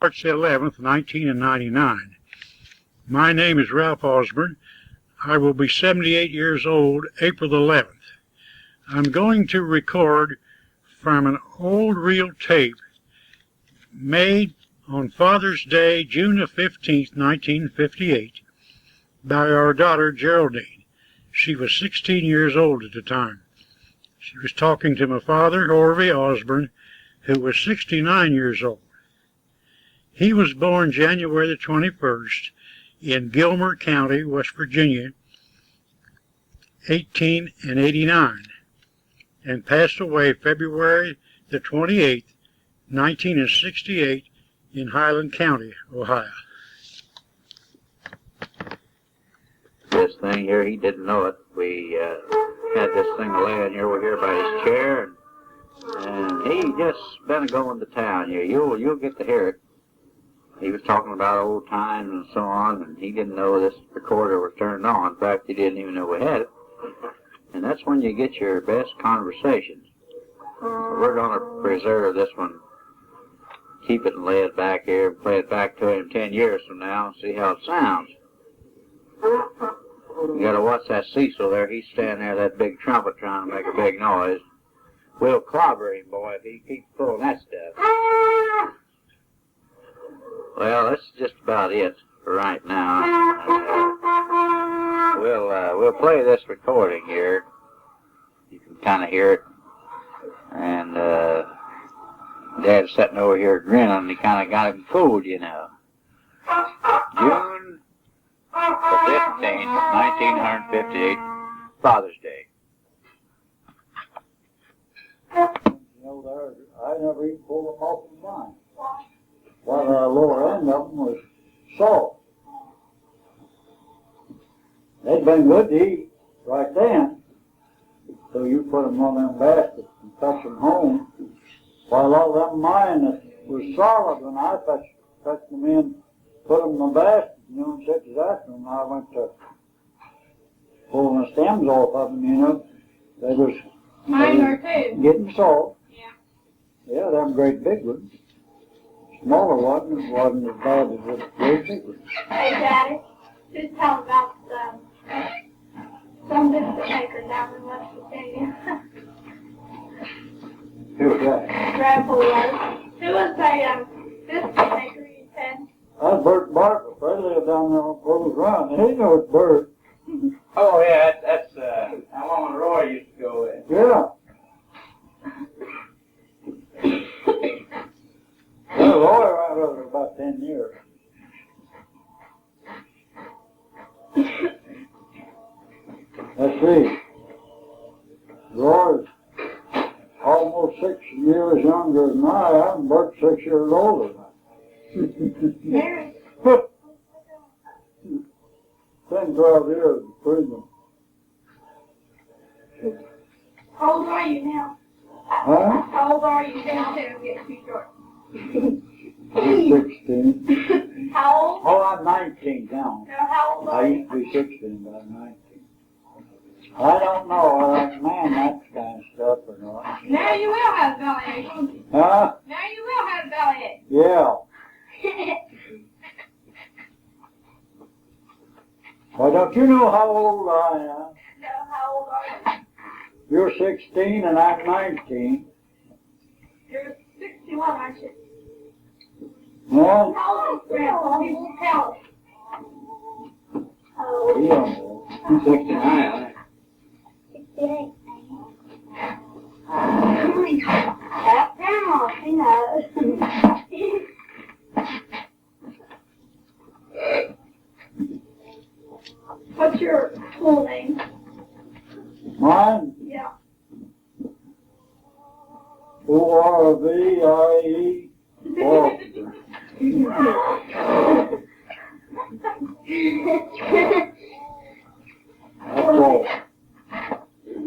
March 11th, 1999. My name is Ralph Osborn. I will be 78 years old April 11th. I'm going to record from an old reel tape made on Father's Day, June the 15th, 1958, by our daughter Geraldine. She was 16 years old at the time. She was talking to my father, Orvie Osborn, who was 69 years old. He was born January the 21st in Gilmer County, West Virginia, 1889, and passed away February the 28th, 1968, in Highland County, Ohio. This thing here, he didn't know it. We had this thing laying here over here by his chair, and he just been going to town here. You'll get to hear it. He was talking about old times and so on, and he didn't know this recorder was turned on. In fact, he didn't even know we had it. And that's when you get your best conversations. So we're going to preserve this one, keep it and lay it back here, and play it back to him 10 years from now and see how it sounds. You got to watch that Cecil there. He's standing there, that big trumpet, trying to make a big noise. We'll clobber him, boy, if he keeps pulling that stuff. Well, that's just about it for right now. We'll play this recording here. You can kind of hear it. And Dad's sitting over here grinning, and he kind of got him fooled, you know. June the 15th, 1958, Father's Day. You know, I never even pulled them off of mine. Well, the lower end of them was salt. They'd been good to eat right then. So you put them on them baskets and fetch them home. While all them mine that was solid, when I fetched them in, put them in the basket, you know, and set it after them. I went to pulling the stems off of them, you know. They was getting salt. Yeah. Yeah, them great big ones. Smaller ones wasn't as bad as the great big ones. Hey, Daddy, just tell about some biscuit maker down in West Virginia. Who's that? Grandpa was. Who was a biscuit maker, you said? That's Bert Barker. They live down there on Bull's Run. He knows Bert. Oh, yeah, that's how long Roy used to go in. Yeah. Well, Roy ran over about 10 years. Let's see. Roy's almost 6 years younger than I am. Bert's 6 years older than Mary. 10, 12 years between them. How old are you now? Huh? How old are you now? Don't get too short. 16. How old? Oh, I'm 19 now. No, how old I are used you? to be 16, but I'm 19. I don't know. I don't man that kind of stuff or not. Now you will have a bellyache, won't you? Huh? Now you will have a bellyache. Yeah. Why, don't you know how old I am? No, how old are you? You're 16 and I'm 19. You're 61, aren't you? No? How old is Grandpa? People tell us. How old? He don't know. 69, 68. That's Grandma, she knows. What's your full name? Mine? Yeah. Orvie. That's all.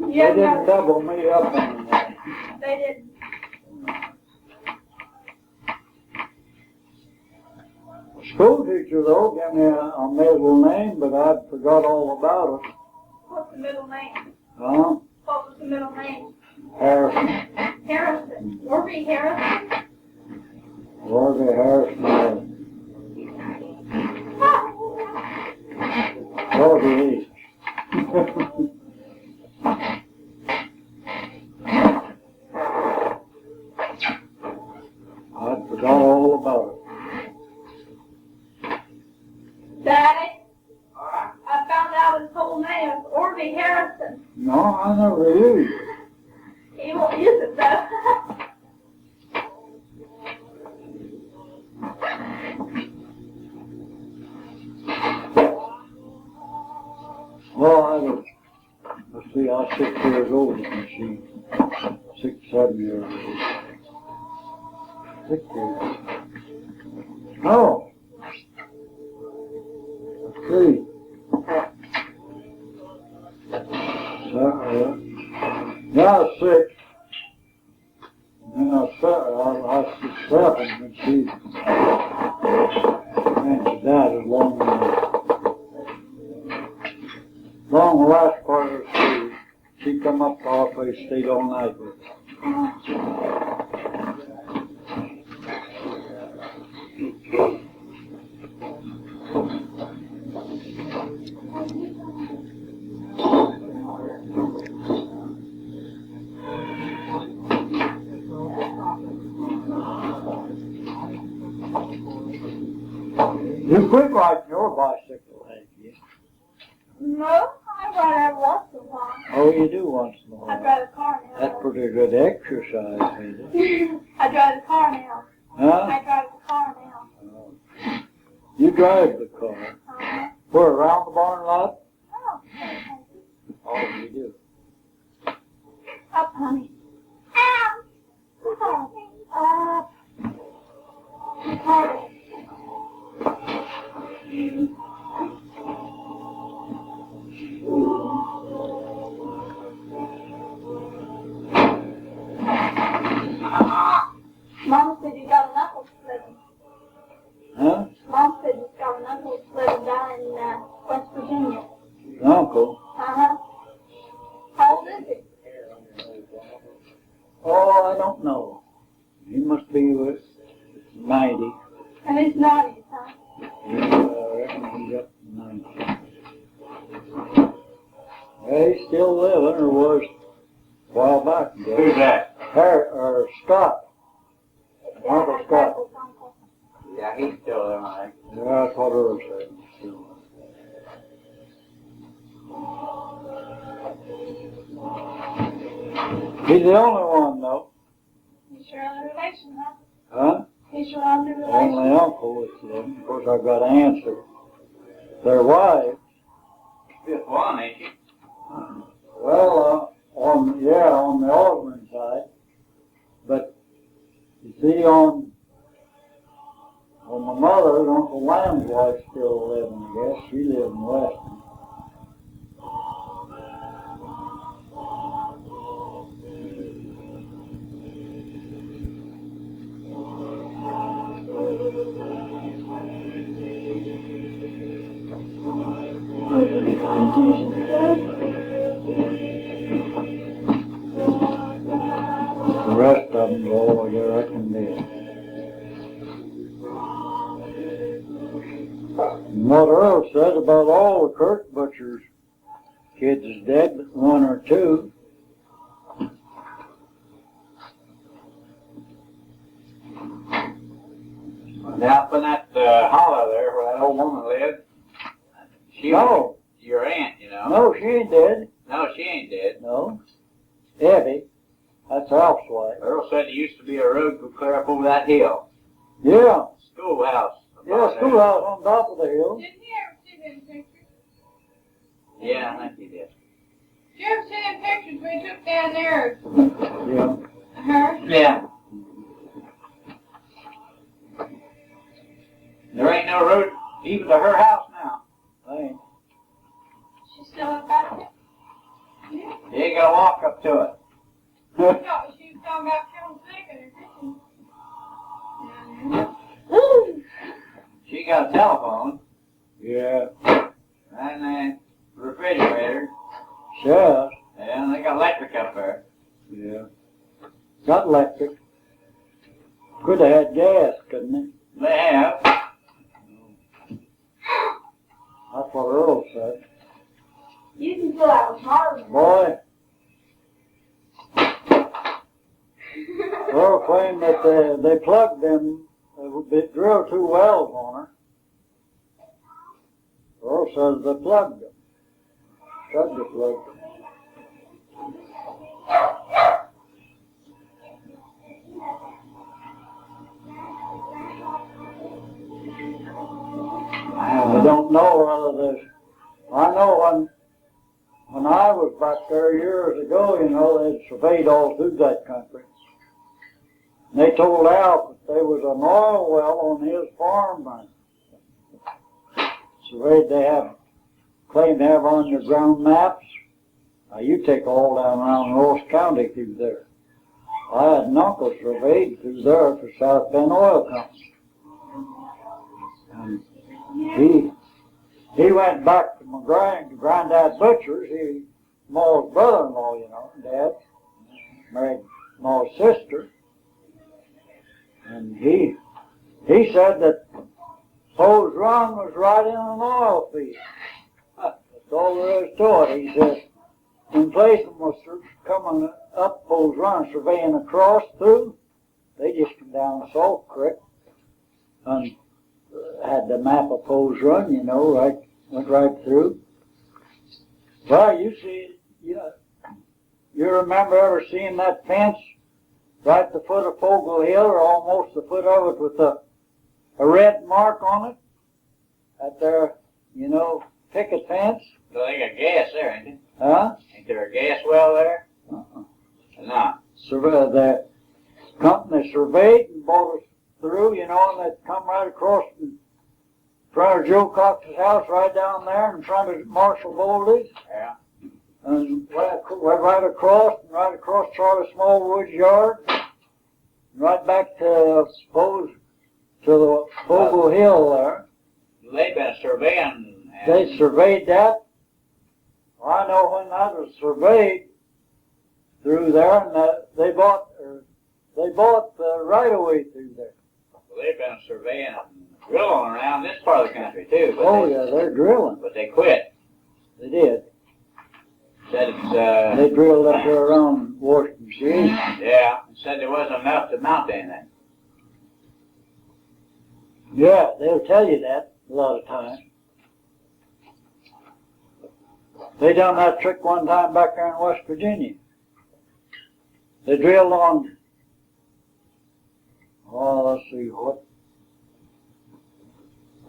They Yeah, didn't no, double me up on that. they didn't. School teacher, though, gave me a middle name, but I forgot all about it. What's the middle name? Huh? What was the middle name? Harrison. Harrison. Orvie Harrison? Orvie Harrison. Orvie H. I forgot all about it. Daddy, I found out his whole name is Orvie Harrison. No, I never used it. He won't use it though. Well, let's see, I was 6 years old when she, 6, 7 years old. 6 years. Oh. Let's see. Yeah, I was 6. And then I was 7 when she died as long the last part of the school. She come up to our place, stayed all night with us. You quit riding your bicycle, have you? No, I ride every once in a while. Oh, you do once in a I while. drive a car now. That's pretty good exercise, isn't it? I drive the car now. Huh? I drive the car now. You drive the car. Uh-huh. Where, around the barn lot? Oh, Oh, you do. up, honey. Ow! Harder. Mom said you got a knuckle splitting. Huh? Mom said you got a knuckle splitting down in West Virginia. Uncle? Uh-huh. How old is he? Oh, I don't know. He must be 90. And he's 90, huh? Yeah, I reckon he's up to 90. Yeah, he's still living, or was a while back. Who's that? Scott. Uncle Scott. Yeah, he's still there, I think. Yeah, that's what Earl said. He's the only one, though. He's your only relation, huh? Huh? He's your only relation. Only uncle is him. Of course, I've got to answer. Their wives. Fifth one, ain't you? Well, on the Osborn side. But you see, on my mother, Uncle Lamb's wife still living, I guess. She lived in Weston. The rest of them go over there, I can live. And what Earl said about all the Kirk Butcher's kids is dead, but 1 or 2. Now up in that hollow there where that old woman lived. She was your aunt, you know. No, she ain't dead. No, she ain't dead. No. Abby. That's Alf's wife. Earl said there used to be a road go clear up over that hill. Yeah. Schoolhouse. Yeah, schoolhouse on top of the hill. Didn't you ever see them pictures? Yeah, I think he did. Did you ever see them pictures we took down there? Yeah. Her? Yeah. There ain't no road even to her house now. Ain't. She's still in back there? Yeah. You ain't gotta walk up to it. She was talking about killing sick in her kitchen. Woo! She got a telephone Yeah. and a refrigerator. Sure. And they got electric up there. Yeah. Got electric. Could have had gas, couldn't it? They have. That's what Earl said. You can feel I was smarter than Boy, Earl claimed that they plugged them, they drilled 2 wells on her. Earl says they plugged them. Said they plugged them. I don't know whether there's, I know when I was back there years ago, you know, they'd surveyed all through that country. And they told Al that there was an oil well on his farm. Surveyed they have, claimed to have underground maps. Now you take all down around Ross County through there. I had an uncle surveyed through there for South Bend Oil Company. And he went back to my granddad Butcher's. He Ma's brother-in-law, you know, Dad. Married Ma's sister. And he said that Poe's Run was right in an oil field. That's all there is to it. He said, when Clayton was coming up Poe's Run, surveying across through, they just come down the Salt Creek and had the map of Poe's Run, you know, went right through. Well, you see, you remember ever seeing that fence right at the foot of Fogle Hill, or almost the foot of it, with a red mark on it? At their, you know, picket fence? So they got gas there, ain't it? Huh? Ain't there a gas well there? No. The company surveyed and brought us through, you know, and they'd come right across in front of Joe Cox's house, right down there in front of Marshall Goldie's. Yeah. And went right across Charlie Smallwood's yard, and right back to the Fogle Hill there. They've been surveying. They surveyed that. I know when that was surveyed through there, and they bought the right of way through there. Well, they've been surveying and drilling around this part of the country too. But Yeah, they're drilling. But they quit. They did. Said it's They drilled up there around Washington City. yeah. Said there wasn't enough to mount anything. Yeah, they'll tell you that a lot of times. They done that trick one time back there in West Virginia. They drilled on, let's see,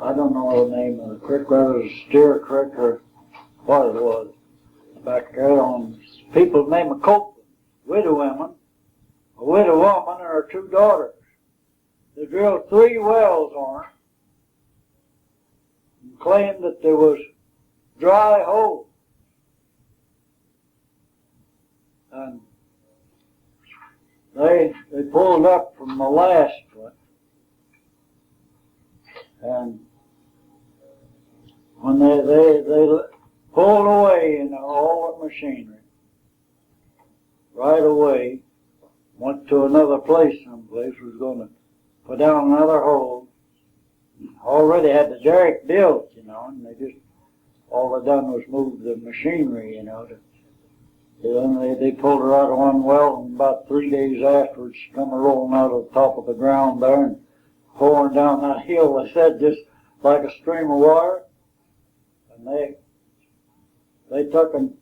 I don't know the name of the creek, whether it was Steer Creek or what it was. Back there on people's name of Copeland, a widow woman and her 2 daughters. They drilled 3 wells on her and claimed that there was dry holes. And they pulled up from the last one, and when they pulled away, you know, all the machinery, right away, went to another place someplace, was going to put down another hole. Already had the derrick built, you know, and all they done was move the machinery, you know. They pulled her out of one well, and about 3 days afterwards, she come rolling out of the top of the ground there and pouring down that hill, they said, just like a stream of water. And they took and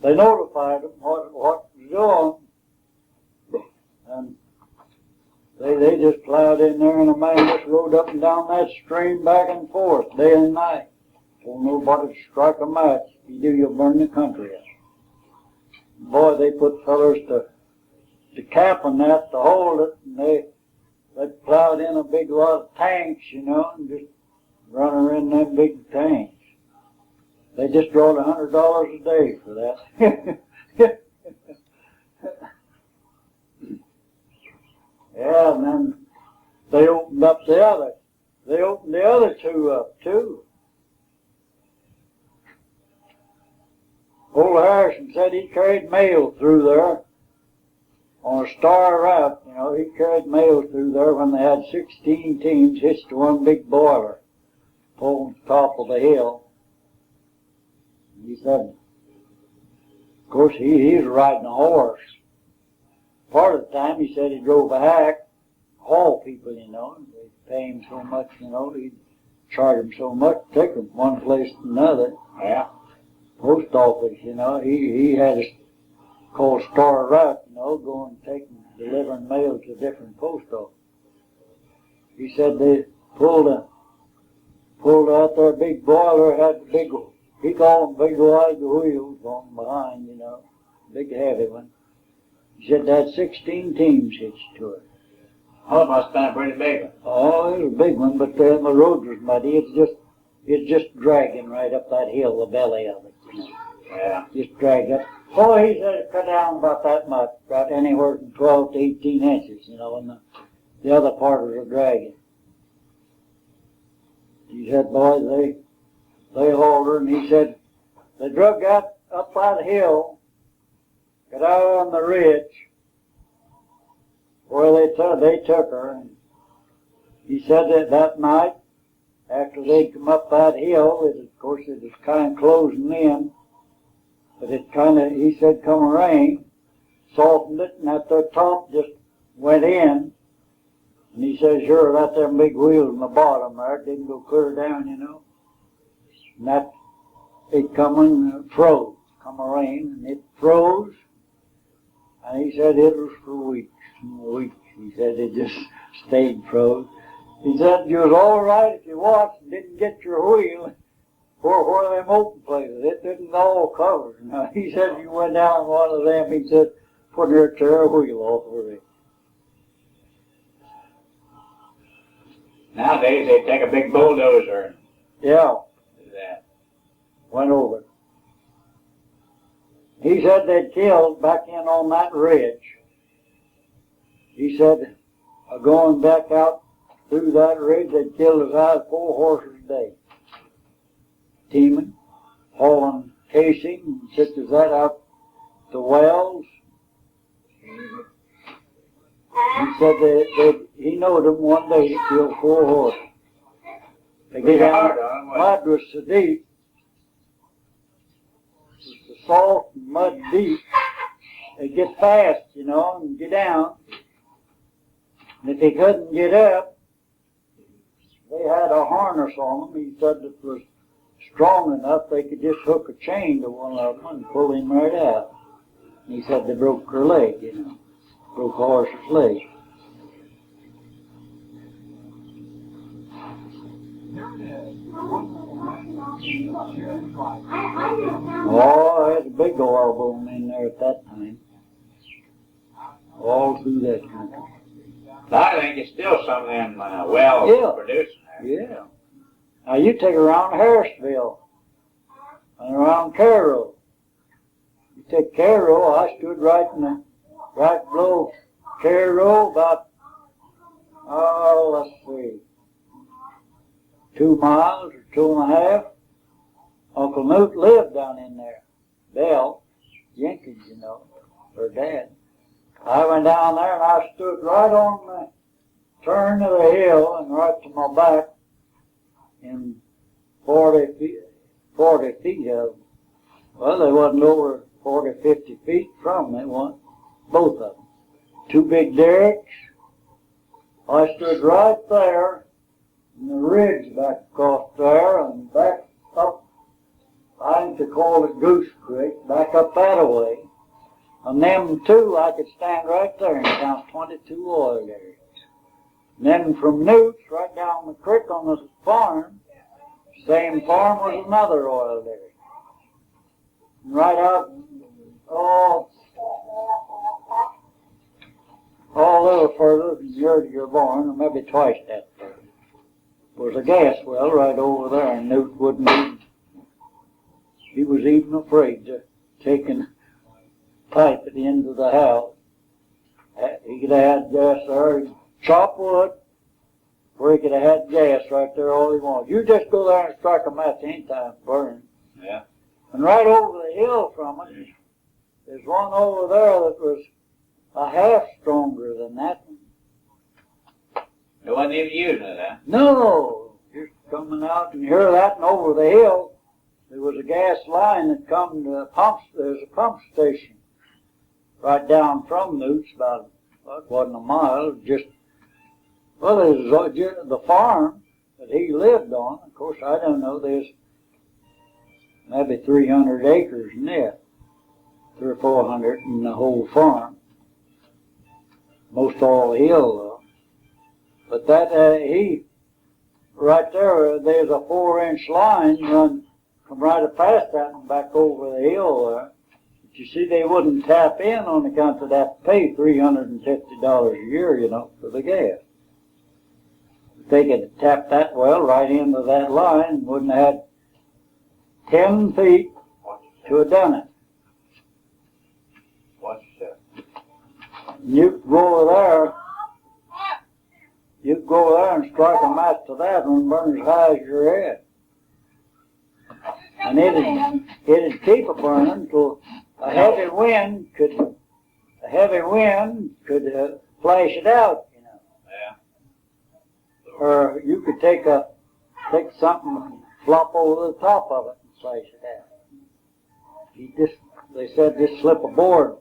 they notified them what was going, and they just plowed in there, and the man just rode up and down that stream back and forth day and night. Told nobody to strike a match. If you do, you'll burn the country out. Boy, they put fellers to cap on that, to hold it, and they plowed in a big lot of tanks, you know, and just run her in them big tanks. They just drawed $100 a day for that. Yeah, and then they opened the other 2 up too. Old Harrison said he carried mail through there on a star route, you know, he carried mail through there when they had 16 teams hitched to one big boiler, pulling the top of the hill. He said, of course, he was riding a horse. Part of the time, he said he drove a hack, haul people, you know, and they'd pay him so much, you know, he'd charge them so much, take them one place to another. Yeah. Post office, you know, he had a called star route, you know, going taking, delivering mail to different post offices. He said they pulled out their big boiler, had the big, he called them big wide wheels on behind, you know, big heavy one. He said they had 16 teams hitched to it. Oh, it must have been a pretty big one. Oh, it was a big one, but the road was muddy. It's just dragging right up that hill, the belly of it, you know. Yeah. Just dragged up. Oh, he said it cut down about that much, about anywhere from 12 to 18 inches, you know, and the other part was a dragging. He said, boys, they hauled her, and he said, they drug out up that hill, got out on the ridge, where they took her, and he said that night, after they'd come up that hill, of course it was kind of closing in, but it kind of, he said, come rain, softened it, and at the top just went in. And he said, sure, that them big wheels in the bottom there, it didn't go clear down, you know. And that, it come and froze, come a rain, and it froze. And he said it was for weeks and weeks. He said it just stayed froze. He said you was all right if you watched and didn't get your wheel. Where them open places, it didn't all cover. Now, he said if you went down one of them, he said, put your tear a wheel off of it. Nowadays, they take a big bulldozer and Yeah, do that. went over. He said they'd killed back in on that ridge. He said, going back out through that ridge, they'd killed as high as 4 horses a day. Teaming, hauling casing, and such as that out to wells. He said he knowed them one day to kill 4 horses. They get out, mud was so deep, it was so soft and mud deep, they get fast, you know, and get down. And if they couldn't get up, they had a harness on them. He said it was strong enough they could just hook a chain to one of them and pull him right out. And he said they broke her leg, you know, broke a horse's leg. Oh, I had a big oil boom in there at that time. All through that country. I think it's still some of them wells Yeah. producing there. Yeah. Now you take around Harrisville and around Cairo. You take Cairo, I stood right below Cairo about, let's see, 2 miles or 2.5. Uncle Newt lived down in there. Bell Jenkins, you know, her dad. I went down there and I stood right on the turn of the hill and right to my back in 40 feet of them. Well, they wasn't over 40, 50 feet from me, both of them. 2 big derricks. I stood right there in the ridge back across there and back up, I think they called it Goose Creek, back up that way. And them 2, I could stand right there and count 22 oil derricks. And then from Newt's right down the creek on the farm, same farm was another oil derrick. And right out, a little further than you're born, or maybe twice that further, was a gas well right over there, and Newt wouldn't even, he was even afraid to take a pipe at the end of the house. He could have had gas there, he'd chop wood, where he could have had gas right there all he wanted. You just go there and strike a match any time, burn. Yeah. And right over the hill from it, there's one over there that was a half stronger than that one. It wasn't even using it, huh? No, just coming out and hear that, and over the hill, there was a gas line that come to pumps. There's a pump station right down from Newt's, about, well, it wasn't a mile, just, well, it was the farm that he lived on. Of course, I don't know, there's maybe 300 acres in there, 300 or 400 in the whole farm. Most all the hill, though. But that, right there, there's a 4-inch line run, come right past that and back over the hill there. But you see, they wouldn't tap in on account of that pay $350 a year, you know, for the gas. If they could tap that well right into that line, wouldn't have had 10 feet to have done it. What's that? You could go over there. You could go over there and strike a match to that and burn as high as your head. And it'd keep it burning till a heavy wind could flash it out, you know. Yeah. Or you could take something and flop over the top of it and flash it out. They said just slip a board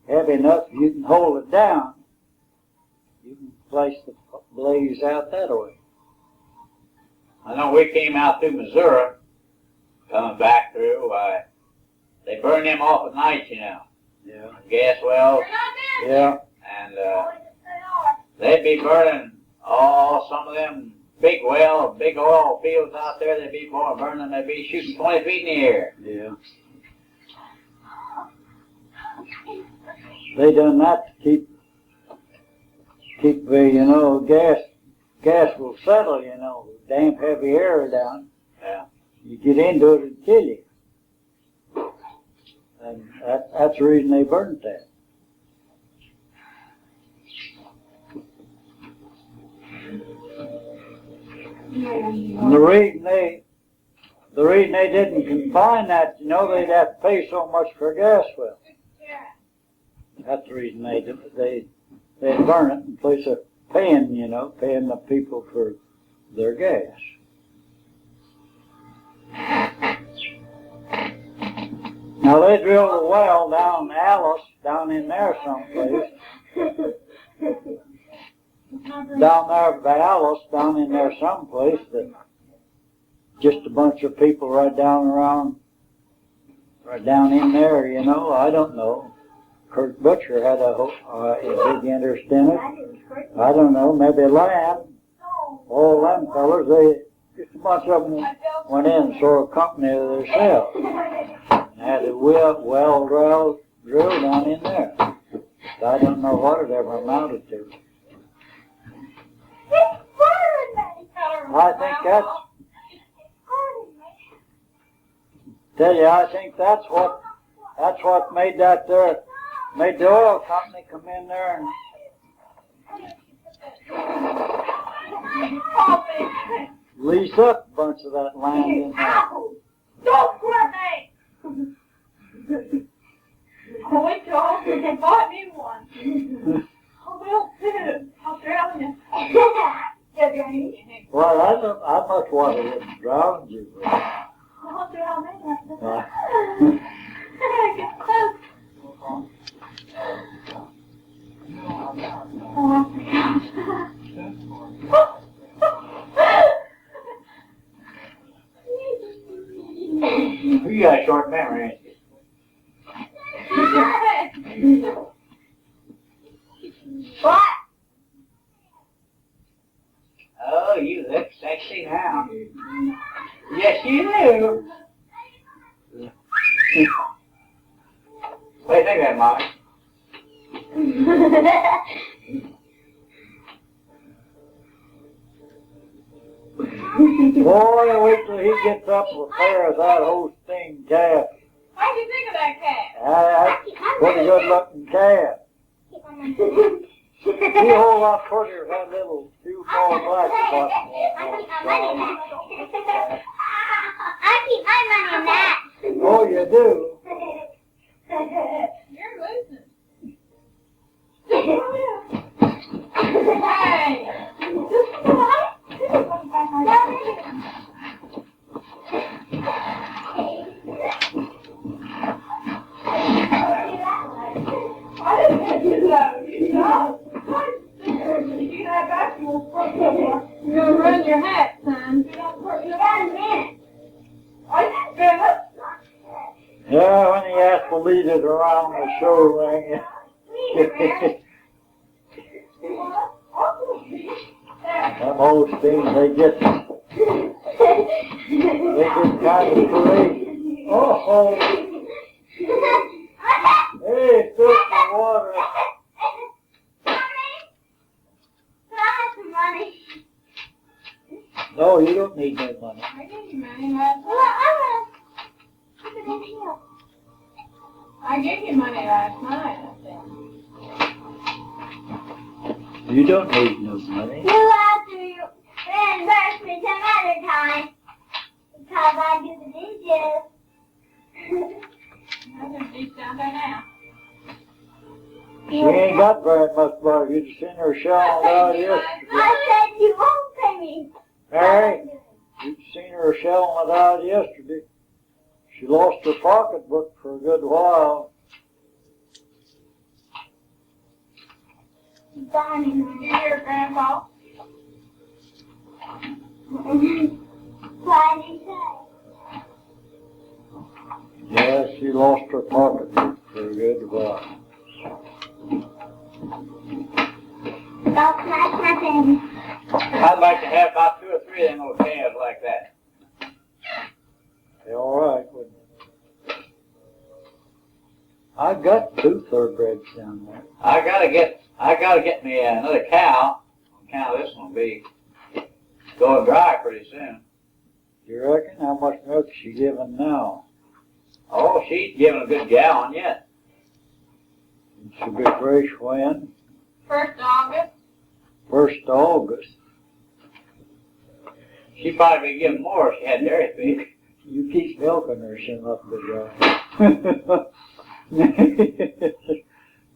heavy enough you can hold it down. You can flash the blaze out that way. I know we came out through Missouri, coming back through, they burn them off at night, you know. Yeah. Gas wells. Yeah. And they'd be burning, some of them big oil fields out there, they'd be burning, they'd be shooting 20 feet in the air. Yeah. They done that to keep the, you know, gas will settle, you know, damp heavy air down. Yeah. You get into it, it'll kill you. And that's the reason they burnt that. And the reason they didn't confine that, you know, they'd have to pay so much for a gas well. That's the reason they'd burn it in place of paying the people for their gas. Now they drilled a well down Alice, down in there someplace. Down there by Alice, down in there someplace, that just a bunch of people right down in there, you know, I don't know. Kurt Butcher had a big interest in it. I don't know, maybe Lamb, all them fellas, just a bunch of them went in and saw a company of themselves. And had a well drill down in there. I don't know what it ever amounted to. I think that's what made made the oil company come in there and lease up a bunch of that land in there. Don't quit me! Oh, wait till I bought me one. I will too. I'll drown you. Well, I much water wouldn't drown you. I'll drown me. Get close. You got a short memory, ain't you? What? Oh, you look sexy now. Yes, you do. What do you think of that, Molly? Boy, wait till he gets up with hair as that whole thing calf. What do you think of that cat? That's a pretty good looking calf. He a whole lot prettier than that little few more black spots. I keep my money in that. Oh, you do? You're losing. You have actual you're gonna run your hat, son. You got a minute. Are you good? Yeah, when he has to lead it around the show ring. Them old things, they get kind of crazy. Oh, hey, fill some water. No, you don't need no money. I gave you money last night. I gave you money last night, I think. You don't need no money. You have to reimburse me some other time because I do the dishes. There's a dish down there now. She ain't got very much money. You just seen her shelling out yesterday. I said you won't pay me. Mary, you seen her shelling it out yesterday. She lost her pocketbook for a good while. Darn You hear Grandpa? Why did you say? Yeah, she lost her pocketbook for a good while. Don't smash my thing. I'd like to have about 2 or 3 of them little cans like that. They're all right, wouldn't it? I got 2 thoroughbreds down there. I gotta get me another cow. Cow, this one will be going dry pretty soon. You reckon? How much milk is she giving now? Oh, she's giving a good gallon yet. She'll be fresh when? 1st August. 1st August. She'd probably be giving more if she had dairy feed. You keep milking her, she'll not be dry.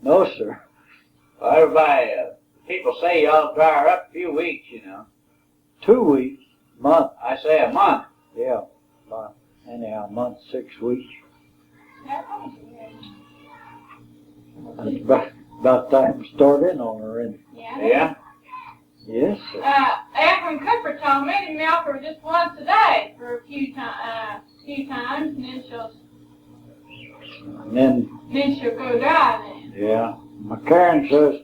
No, sir. Well, everybody, people say you ought to dry her up a few weeks, you know. 2 weeks, month. I say a month. Yeah, month. Anyhow, month, 6 weeks. That's about time to start in on her, isn't it? Yeah. Yeah? Yes, sir. Ephraim Cooper told me to milk her just once a day for a few times, and then And she'll go dry then. yeah, my Karen says,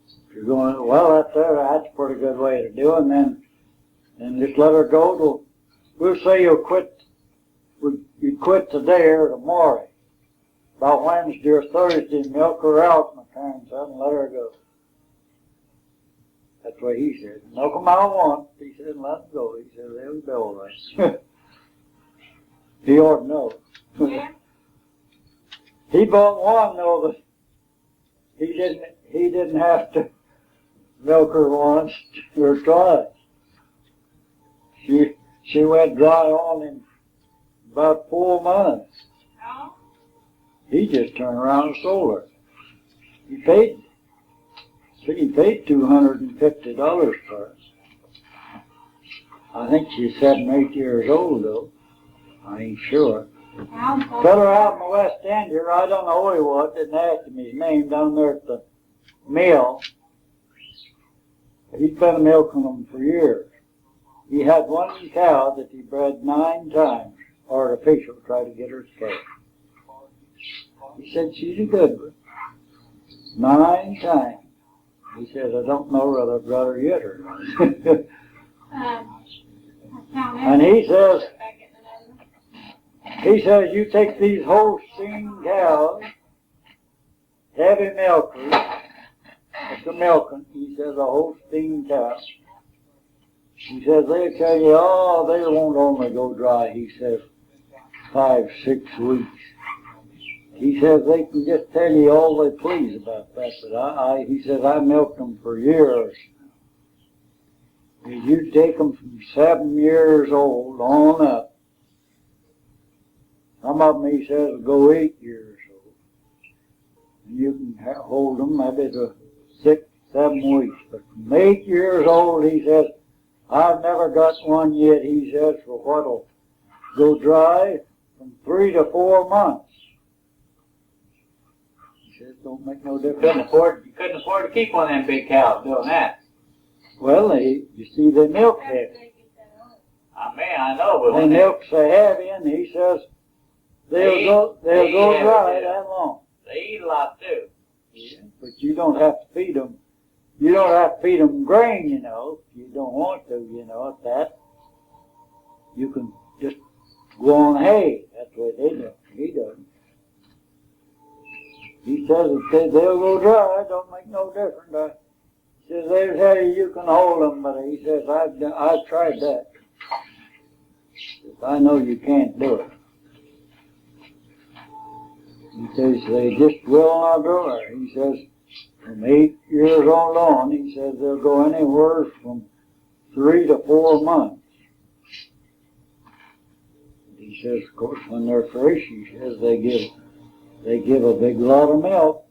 if you're going, well, that's a pretty good way to do it, and just let her go. We'll say you quit today or tomorrow. About Wednesday or Thursday, milk her out, my Karen said, and let her go. That's what he said. Milk them out once. He said, let them go. He said, they'll be all right. He ought to know. Yeah. He bought one though that he didn't have to milk her once or twice. She went dry on him about 4 months. Oh. He just turned around and sold her. He paid $250 for it. I think she's 7 or 8 years old though. I ain't sure. Feller out in the West End here, I don't know who he was, didn't ask him his name, down there at the mill. He's been milking them for years. He had one cow that he bred 9 times, artificial, tried to get her straight. He said, she's a good one. 9 times. He says, I don't know whether I've got her yet or not. And he says, you take these Holstein cows, heavy milkers, that's a milking. He says, a Holstein cow. He says, they'll tell you, oh, they won't only go dry, he says, 5, 6 weeks. He says, they can just tell you all they please about that, but he says, I milked them for years. You take them from 7 years old on up. Some of them, he says, will go 8 years old. And you can hold them maybe to 6, 7 weeks. But from 8 years old, he says, I've never got one yet, he says, for what'll go dry from 3 to 4 months. He says, don't make no difference. You couldn't afford to keep one of them big cows doing that. Well, you see, they milk heavy. Man, I know, but They milk so heavy, and he says they'll go dry that long. They eat a lot too. Yeah, but you don't have to feed them. You don't have to feed them grain, you know. If you don't want to, you know, at that. You can just go on hay. That's the way they do. He doesn't. He says that they'll go dry. Don't make no difference. He says there's how you can hold them, but he says I've tried that. I know you can't do it. He says they just will not dry. He says from 8 years old on, he says they'll go anywhere from 3 to 4 months. He says, of course, when they're fresh, he says they give a big lot of milk.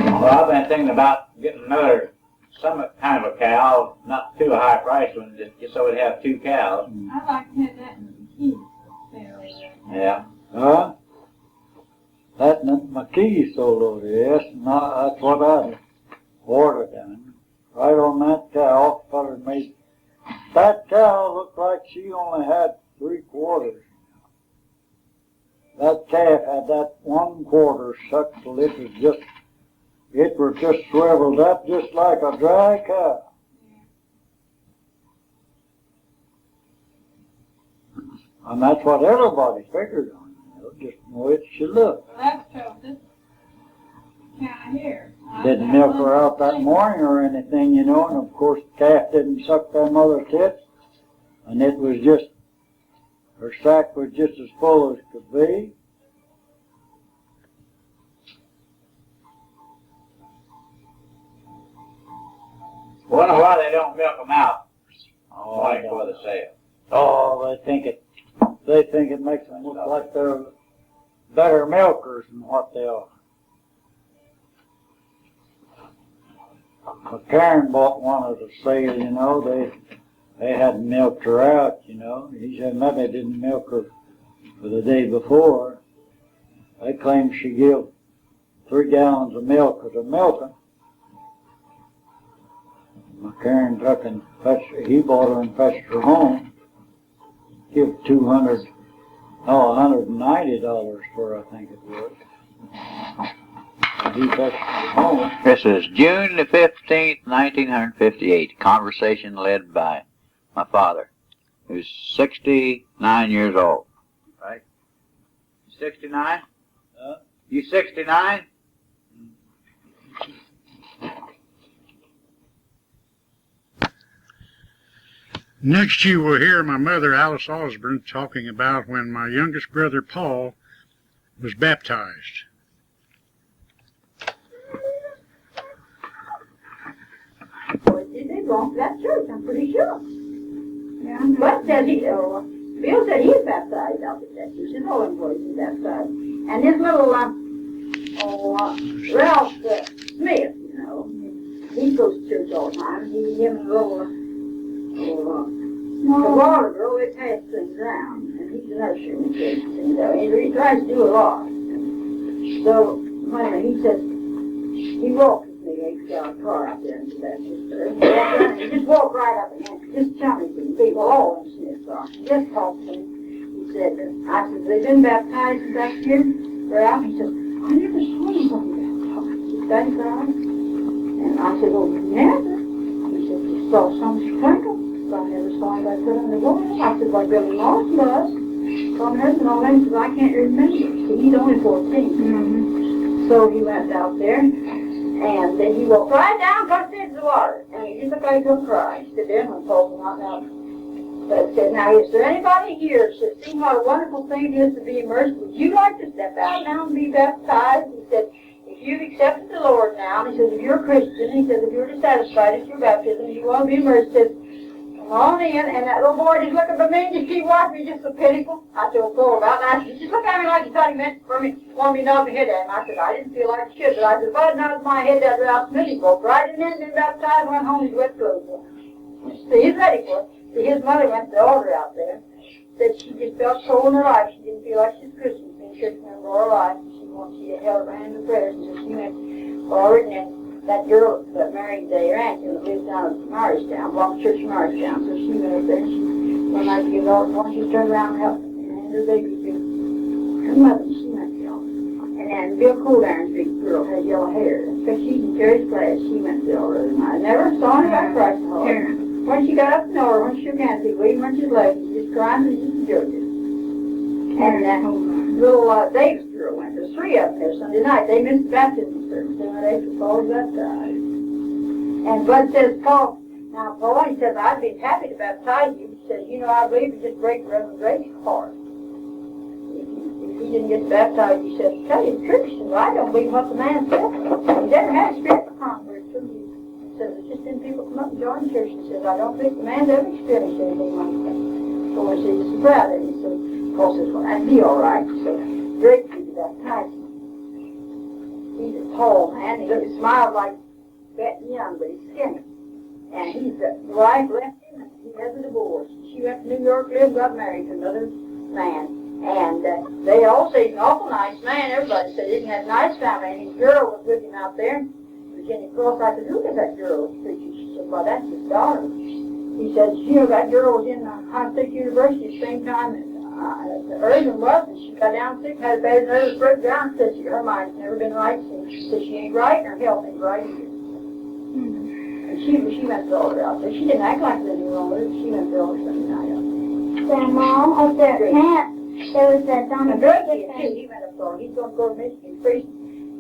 Well, I've been thinking about getting some kind of a cow, not too high priced one, just so we'd have 2 cows. I'd like to have that in the key. Yeah. Huh? That McKee sold over, yes, that's what I ordered done. Right on that cow, feller made. That cow looked like she only had 3/4. That calf had that 1/4 sucked till it was just swiveled up just like a dry cow. And that's what everybody figured on, you know, just the way it should look. Well, that's true. This cow here. Didn't milk her out that morning or anything, you know, and of course the calf didn't suck that mother's tits. And it was just, her sack was just as full as could be. Wonder why they don't milk them out morning before the sale. Oh, they think it makes them look like they're better milkers than what they are. But Karen bought one at the sale, you know, they hadn't milked her out, you know. He said maybe they didn't milk her for the day before. They claimed she gave 3 gallons of milk at a milking. Karen took and he bought her and fetched her home. Give $190 for her, I think it was. And he fetched her home. This is June the 15th, 1958. Conversation led by my father, who's 69 years old. Right? 69? You 69? Next you will hear my mother, Alice Osborn, talking about when my youngest brother, Paul, was baptized. Boy, did they belong to that church, I'm pretty sure. Yeah, But said Bill said he was baptized out at that church. His whole employees were baptized. And his little, Ralph Smith, you know, he goes to church all the time. Him and a little, the water girl, they pass things around. And he's a nursery and things out. He tries to do a lot. So, when he says, he walks with me, he's got a car out there into that church. He just walked right up and just chummy with people, all in Smith's car. Just talked to him. He said, I said, they've been baptized back here? Ralph, he said, I never saw anybody baptized. He's baptized. And I said, well, never. He said, you saw some sprinkle. So I never saw anybody put on the water. I said, well, Billy Moss was. So I'm and all that. He said, I can't remember. See, he's only 14. Mm-hmm. So he went out there, and then he walked right down, got into the water. And he just looked like he was crying. He stood there and Paul was not out. But he said, now, is there anybody here that says, see what a wonderful thing it is to be immersed? Would you like to step out now and be baptized? He said, if you've accepted the Lord now, and he says, if you're a Christian, he says, if you're dissatisfied with your baptism, you want to be immersed, he says, come on in, and that little boy just looked at me and just keep watching me, just so pitiful. I told Cole about it, and I said, just look at me like you thought he meant for me, wanted me to nod my head at him. I said, I didn't feel like I should, but I said, if I'd nodded my head at Ralph Smitty broke right in and been baptized and went home his wet clothes on. See, he's ready for it. See, his mother went to the altar out there, said she just felt so in her life, she didn't feel like she was Christian, been a Christian member all her life. She held her hand in prayers, and so she went forward, and that girl that married their aunt that lives down in Morristown, Block Church, Morristown. So she went up there and she went out to get all the she turned around and helped and her baby to her mother. She went to the altar. And then Bill Coldiron's big girl had yellow hair. In fact, she's in Terry's class. She went to the altar. And I never saw anybody cry so hard. When she got up to know her, when she shook hands, people, even when she was late, she just crying and just enjoyed it. And that little Davis girl went. There's three of them there Sunday night. They missed the baptism service. They went after Paul got baptized. And Bud says, Paul, now Paul, he says, I'd be happy to baptize you. He says, you know, I believe it just breaks Reverend Grace's heart. If he didn't get baptized, he says, tell you the truth. He says, I don't believe what the man said. He's never had a spiritual convert. He says, it's just them people come up and join the church. He says, I don't think the man's ever experienced anything like that. So he says, he's proud of it. So Paul says, well, that'd be all right. So Greg did baptize him. He's a tall man. He smiled like Betty Young, but he's skinny. And the wife left him, and he has a divorce. She went to New York, lived, got married to another man. And they all say he's an awful nice man. Everybody said he had a nice family. And his girl was with him out there. Virginia Cross, I said, who is that girl that's preaching? She said, well, that's his daughter. He said, you know, that girl was in Ohio State University at the same time as the Irving was, and she got down sick, had a bad nervous breakdown, said her mind's never been right since. She said she ain't right, and her health ain't right either. And she went to the altar out there. She didn't act like anything wrong with it. She went to the altar Sunday night out there. So, Mom, up there at camp, there was that on the Greg did too. He went up there. He's going to go to Michigan Priest.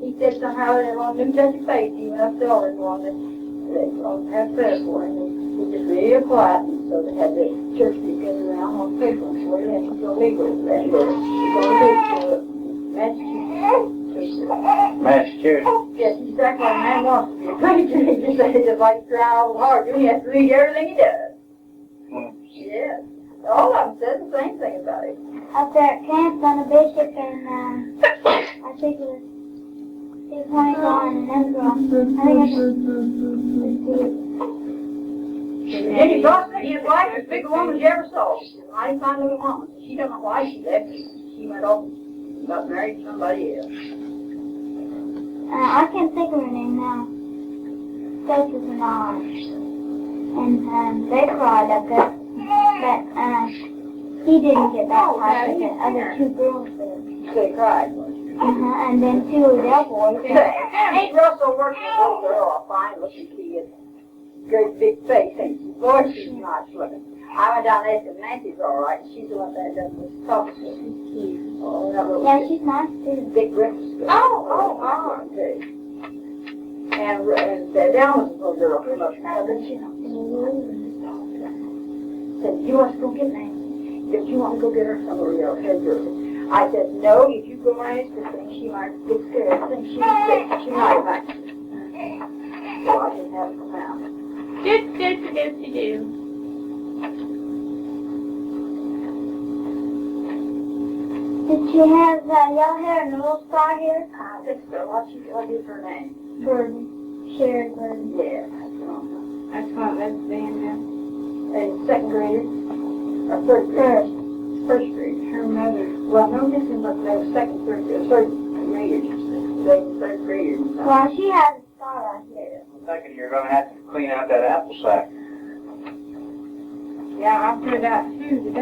He said somehow they were on New Testament faith. He went up to the altar and wanted to have prayer for him. He was just real quiet, and so they had the church together around on paper, and so they had to go legal. They're going to Massachusetts. yes, he's exactly like a man wants to be a preacher. He just said he just likes to try all hard. He has to read everything he does. Yes. All of them said the same thing about it. up there at camp on the bishop, and I think it was 221 and another girl. I think it Jenny Boston, his wife, was the biggest woman you ever saw. She's a mighty fine little woman. She don't know why she left. She went off and got married to somebody else. I can't think of her name now. Stokes and I. And they cried up there. But he didn't get baptized, but the other two girls did. They cried. And then two of their boys. Ain't Russell working with a little girl, a fine looking kid. Great big face, ain't she? Boy, she's nice looking. I went down there and said, Nancy's all right. She's the one that does this talking to me. Oh, that little Yeah, she's nice too. big breakfast. Oh. And down was a little girl come up. Said, you want to go get Nancy? Said, you want to go get her some of your head girls? I said, no, if you go and ask her thing, she might get scared. I think she's sick. She might have to. So I didn't have to come out. Do. Did she have yellow hair and a little scar here? I think so. What is her name? Burden. Sherry Burden. Yeah, that's wrong. That's what that's band now. And second grader? Or third grader? First grade. Her mother. Well, no, this is what they were second, third graders. They were third graders. Well, she has a scar right here. I'm thinking you're going to have to clean out that apple sack. Yeah, I put it out too today.